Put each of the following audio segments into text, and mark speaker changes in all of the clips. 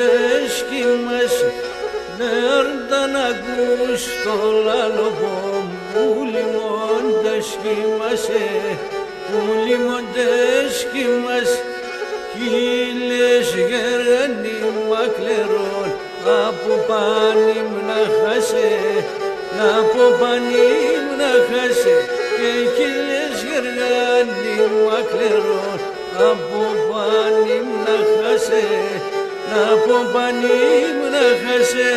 Speaker 1: μοντες κοιμάσαι, νέρτα να ακούς το λάλοπο, πουλί μοντες κοιμάσαι, πουλί μοντες κοιμάσαι, χίλιες γεράνι μακλερών, από πάνιμ να χάσε, από πάνιμ να χάσε, και χίλιες γεράνι μακλερών, από πάνιμ να χάσε, από πάνιμ να χάσε.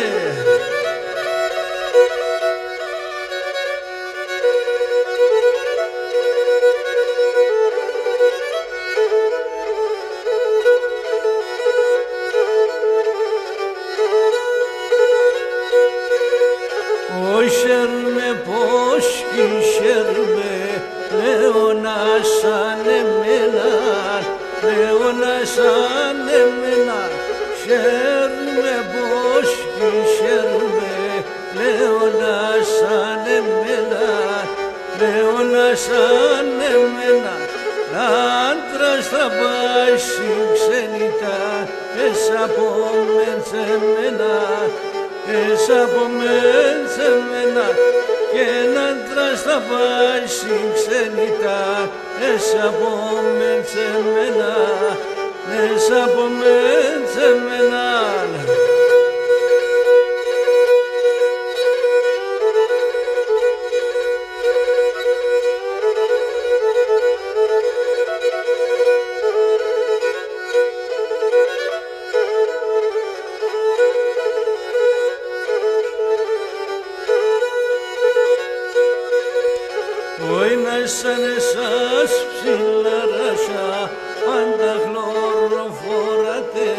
Speaker 1: Şerme poşki şerme leona sane menar leona sane menar şerme poşki şerme leona sane menar leona sane menar Λάντρας θα πάσει ξενιτά ες από μένα Ες από μένα και έναν άντρας θα πάει ξενιτά ες από μένα ες από μένα. Σαν εσάς ψηλαράσια πάντα χλωροφοράτε,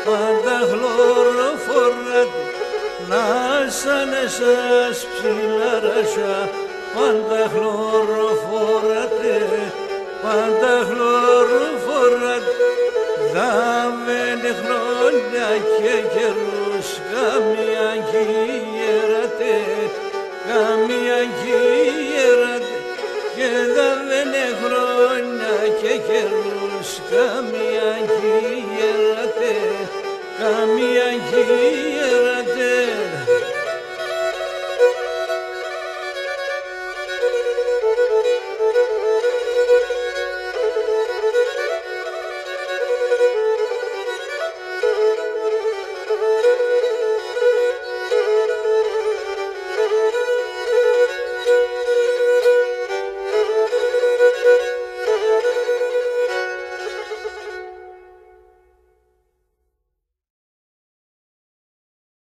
Speaker 1: πάντα χλωροφοράτε. Να σαν εσάς ψηλαράσια πάντα χλωροφοράτε, πάντα χλωροφοράτε. Δάμενε χρόνια και καιρούς καμία γύρατε, καμία γύρατε. Και δάμενε χρόνια και καιρούς καμία γη